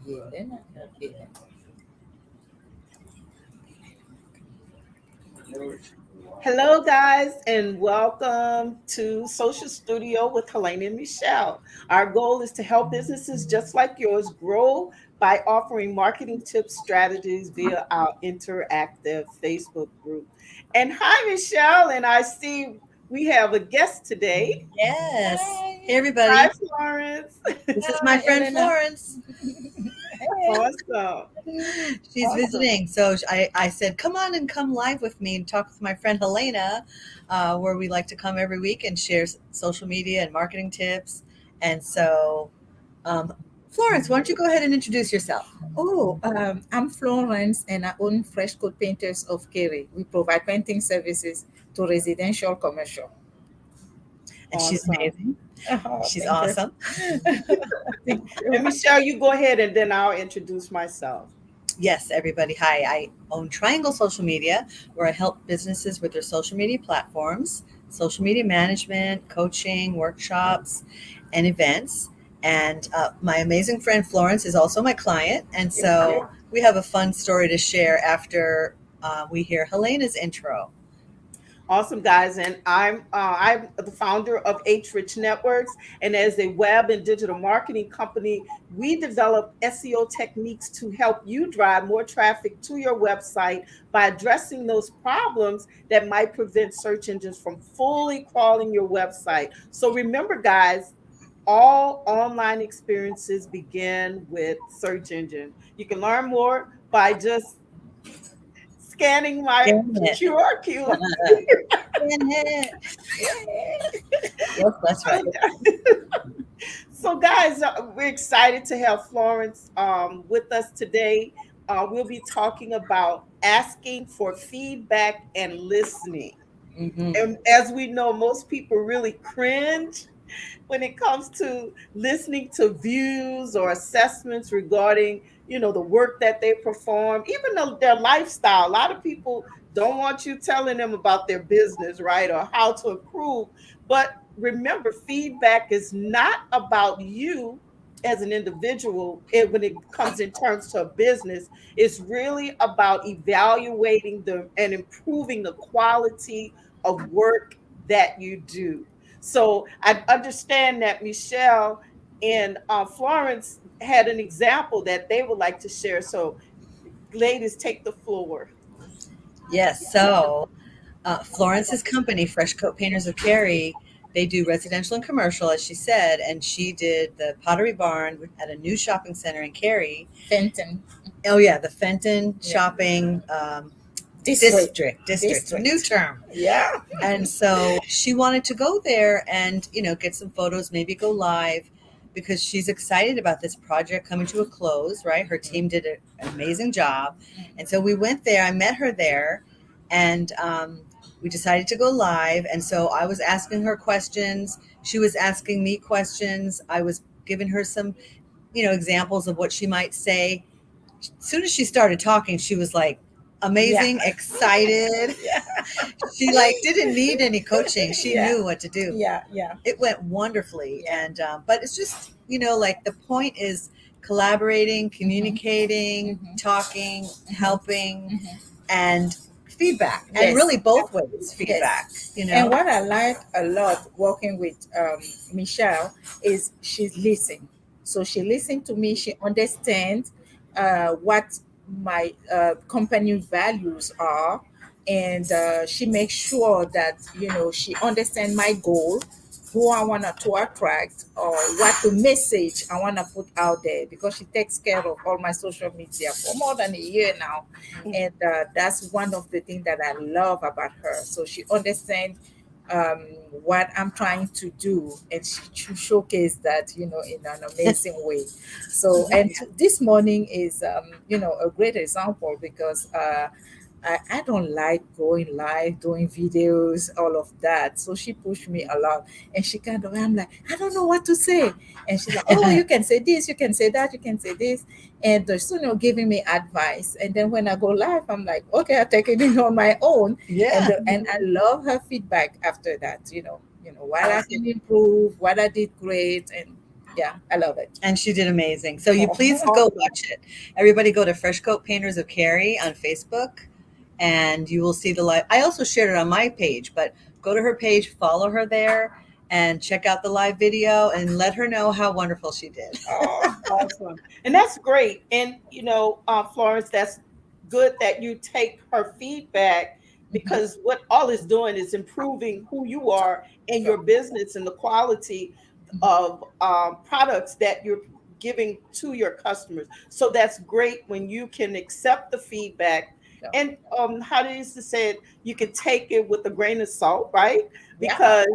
Helena, Helena. Hello, guys, and welcome to Social Studio with Helena and Michelle. Our goal is to help businesses just like yours grow by offering marketing tips, strategies via our interactive Facebook group. And hi, Michelle, and I see we have a guest today. Yes. Hi. Hey, Hi, everybody. Florence. This is my Hi, friend Helena. Florence. Hey. Awesome. She's Awesome. visiting. So I said, come on and come live with me and talk with my friend Helena, where we like to come every week and share social media and marketing tips. And so, um, Florence, why don't you go ahead and introduce yourself? I'm Florence and I own Fresh Coat Painters of Kerry. We provide painting services to residential commercial. And she's Awesome. amazing. Oh, She's thank you. awesome. Thank And you. Michelle, you go ahead and then I'll introduce myself. Yes, everybody. Hi, I own Triangle Social Media, where I help businesses with their social media platforms, social media management, coaching, workshops, and events. And my amazing friend Florence is also my client. And Thank you. so we have a fun story to share after we hear Helena's intro. Awesome, guys, and I'm the founder of H Rich Networks, and as a web and digital marketing company, we develop SEO techniques to help you drive more traffic to your website by addressing those problems that might prevent search engines from fully crawling your website. So remember, guys, all online experiences begin with search engine. You can learn more by just scanning my Damn it. QR code. Damn it. Yay. Yes, that's right. So, guys, we're excited to have Florence with us today. We'll be talking about asking for feedback and listening. Hmm. And as we know, most people really cringe when it comes to listening to views or assessments regarding, the work that they perform, even though their lifestyle. A lot of people don't want you telling them about their business, right, or how to improve. But remember, feedback is not about you as an individual. When it comes in terms to a business, it's really about evaluating them and improving the quality of work that you do. So I understand that Michelle and Florence had an example that they would like to share. So, ladies, take the floor. Yes. So Florence's company, Fresh Coat Painters of Cary, they do residential and commercial, as she said, and she did the Pottery Barn at a new shopping center in Cary. Fenton. Oh yeah, the Fenton Yeah. Shopping District. District, new term. Yeah. And so she wanted to go there and get some photos, maybe go live, because she's excited about this project coming to a close. Right, her team did an amazing job, and so we went there. I met her there, and we decided to go live. And so I was asking her questions. She was asking me questions. I was giving her some, examples of what she might say. As soon as she started talking, she was like Yeah. amazing, excited. Yeah. She like didn't need any coaching. She Yeah. knew what to do. Yeah. Yeah. It went wonderfully. Yeah. And but it's just, like the point is collaborating, communicating, talking, helping, and feedback. And Yes. really both ways feedback, And what I like a lot working with Michelle is she's listening. So she listens to me. She understands what my company values are, and she makes sure that she understands my goal, who I want to attract, or what the message I want to put out there. Because she takes care of all my social media for more than a year now, and that's one of the things that I love about her. So she understands what I'm trying to do, and she showcase that in an amazing way. So, and this morning is a great example because I don't like going live, doing videos, all of that. So she pushed me a lot. And she kind of, I'm like, I don't know what to say. And she's like, oh, you can say this, you can say that, you can say this. And giving me advice. And then when I go live, I'm like, okay, I take it in on my own. Yeah. And I love her feedback after that, what I can improve, what I did great. And Yeah, I love it. And she did amazing. So you please Oh, go Awesome. watch it. Everybody go to Fresh Coat Painters of Cary on Facebook and you will see the live. I also shared it on my page, but go to her page, follow her there, and check out the live video and let her know how wonderful she did. oh, Awesome. And that's great. And, Florence, that's good that you take her feedback, mhm, because what all it's doing is improving who you are and sure. your business and the quality Mhm, of products that you're giving to your customers. So that's great when you can accept the feedback. sure. And how do you used to say it? You can take it with a grain of salt, right? Yeah. Because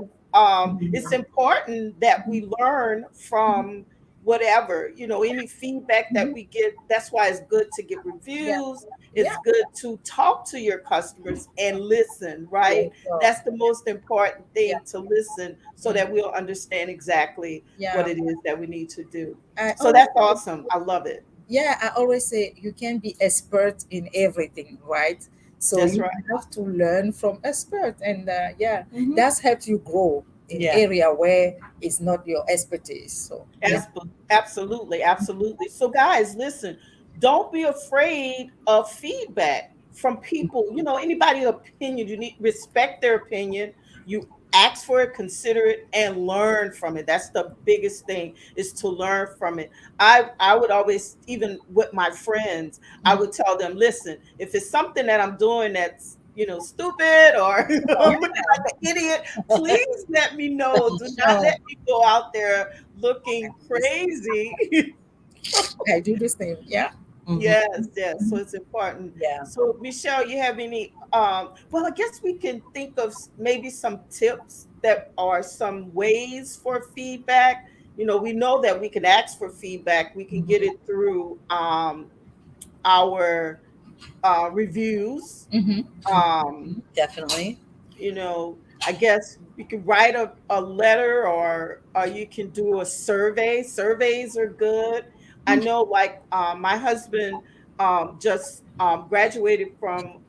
it's Mhm, important that mhm, we learn mhm, from whatever, any feedback that mhm. we get. That's why it's good to get Yeah, reviews. yeah, It's good to talk to your customers and listen, yeah, right? sure. That's the most important Yeah, thing, to listen, so mm, that we'll understand exactly what yeah. it is that we need to do. I So always that's awesome. I love it. yeah, I always say you can be expert in everything, right? So That's you right. have to learn from expert, and yeah, Mhm. that's helped you grow in Yeah. area where it's not your expertise. So yeah. Absolutely, absolutely. So, guys, listen, don't be afraid of feedback from people. Anybody opinion, you need respect their opinion. You ask for it, consider it, and learn from it. That's the biggest thing, is to learn from it. I would always, even with my friends, I Mhm. would tell them, listen, if it's something that I'm doing that's stupid, or I'm looking like an idiot, please let me know. Do not Sure. let me go out there looking crazy. I do the same. Yeah. Mhm. Yes, yes. So it's important. Yeah. So, Michelle, you have any well, I guess we can think of maybe some tips that are some ways for feedback. We know that we can ask for feedback. We can get Mhm. it through our reviews. Mhm. Um, Definitely. I guess you can write a letter, or you can do a survey. Surveys are good. I know, like, my husband just graduated from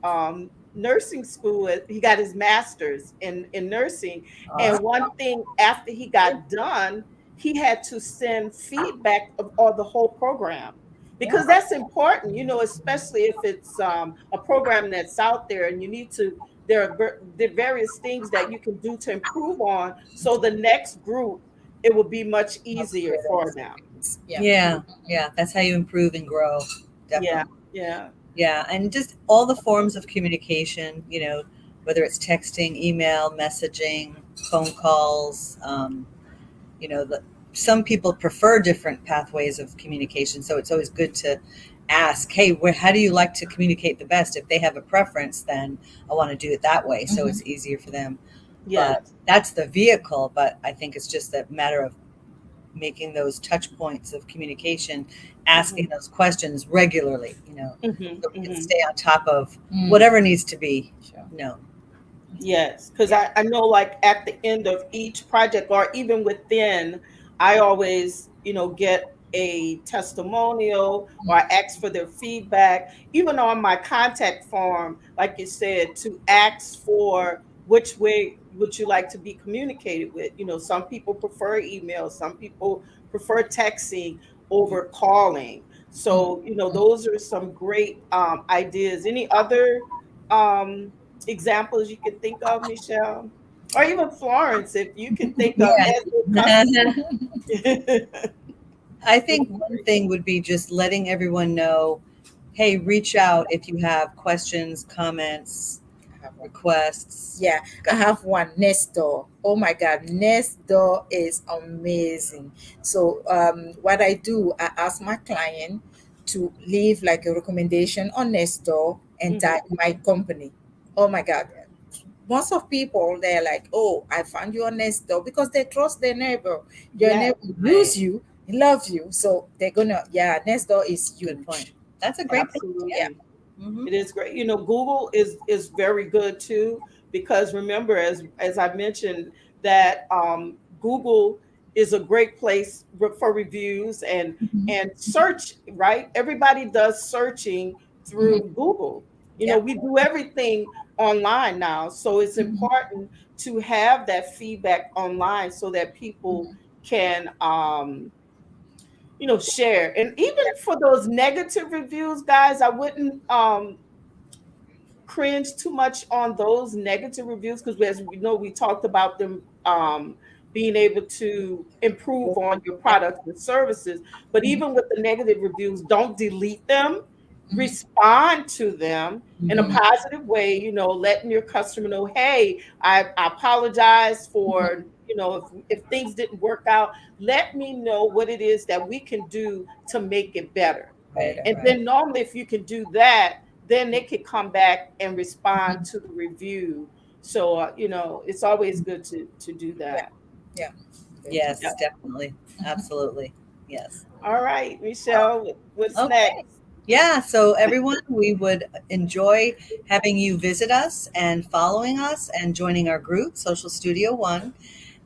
nursing school. He got his master's in nursing. And one thing, after he got done, he had to send feedback of the whole program, Yeah. because that's important, especially if it's a program that's out there, and you need to there are the various things that you can do to improve on, so the next group, it will be much Of easier great for them. experience. Yeah. Yeah. Yeah. That's how you improve and grow. Yeah, Definitely. yeah. Yeah. And just all the forms of communication, whether it's texting, email, messaging, phone calls, some people prefer different pathways of communication. So it's always good to ask, hey, how do you like to communicate the best? If they have a preference, then I want to do it that way. So Mhm. it's easier for them. But Yes. that's the vehicle. But I think it's just a matter of making those touch points of communication, Hmm. asking those questions regularly, Hmm. so we can Hmm. stay on top of Mm, whatever needs to be sure. known. Yes, because Yeah. I know, like, at the end of each project, or even within, I always, get a testimonial, or I ask for their feedback, even on my contact form, like you said, to ask for which way would you like to be communicated with. Some people prefer email, some people prefer texting over calling. Mm, So, mm. those are some great ideas. Any other um, examples you can think of, Michelle? Or even Florence, if you can think of, Yeah. as a customer. I Would think be one great. thing would be just letting everyone know, hey, reach out if you have questions, comments, I have one. requests. Yeah, Go. I have one next door. Oh my God, next door is amazing. So what I do, I ask my client to leave like a recommendation on next door and Mhm. tag my company. Oh my God. Most of people they're like, oh, I found you on next door because they trust their neighbor. Your Yes, neighbor Right. use you, love you. So they're gonna, yeah, next door is Good point. huge. That's a great point. Yeah. absolutely. Hmm. It is great. Google is very good too, because remember, as I mentioned, that Google is a great place for reviews Mhm, and search. Right, everybody does searching mhm, through Google. yeah. We do everything online now, so it's Mhm, important to have that feedback online, so that people can share. And even for those negative reviews, guys, I wouldn't cringe too much on those negative reviews, because as we know, we talked about them being able to improve on your products and services. But Mhm. even with the negative reviews, don't delete them. Mhm. Respond to them in a Mhm. positive way, letting your customer know, hey, I apologize Mhm. for, if things didn't work out. Let me know what it is that we can do to make it better. Better, And right. then normally, if you can do that, then they could come back and respond Mhm. to the review. So it's always good to do Yeah, that. yeah. Good to Yeah. Yes, definitely. Absolutely. Yes. All right, Michelle, what's Okay. next? Yeah. So, everyone, we would enjoy having you visit us and following us and joining our group, Social Studio One.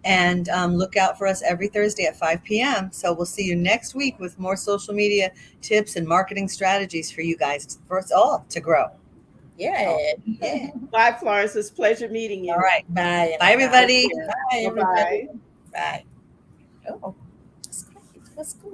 And look out for us every Thursday at 5 p.m. So, we'll see you next week with more social media tips and marketing strategies for you guys, for us all to grow. So, Yeah. yeah. Bye, Florence. It's a pleasure meeting All you. right. Bye, Bye, Elena. Take everybody. care. Bye, Bye everybody. bye. Bye. Oh, that's great. That's cool.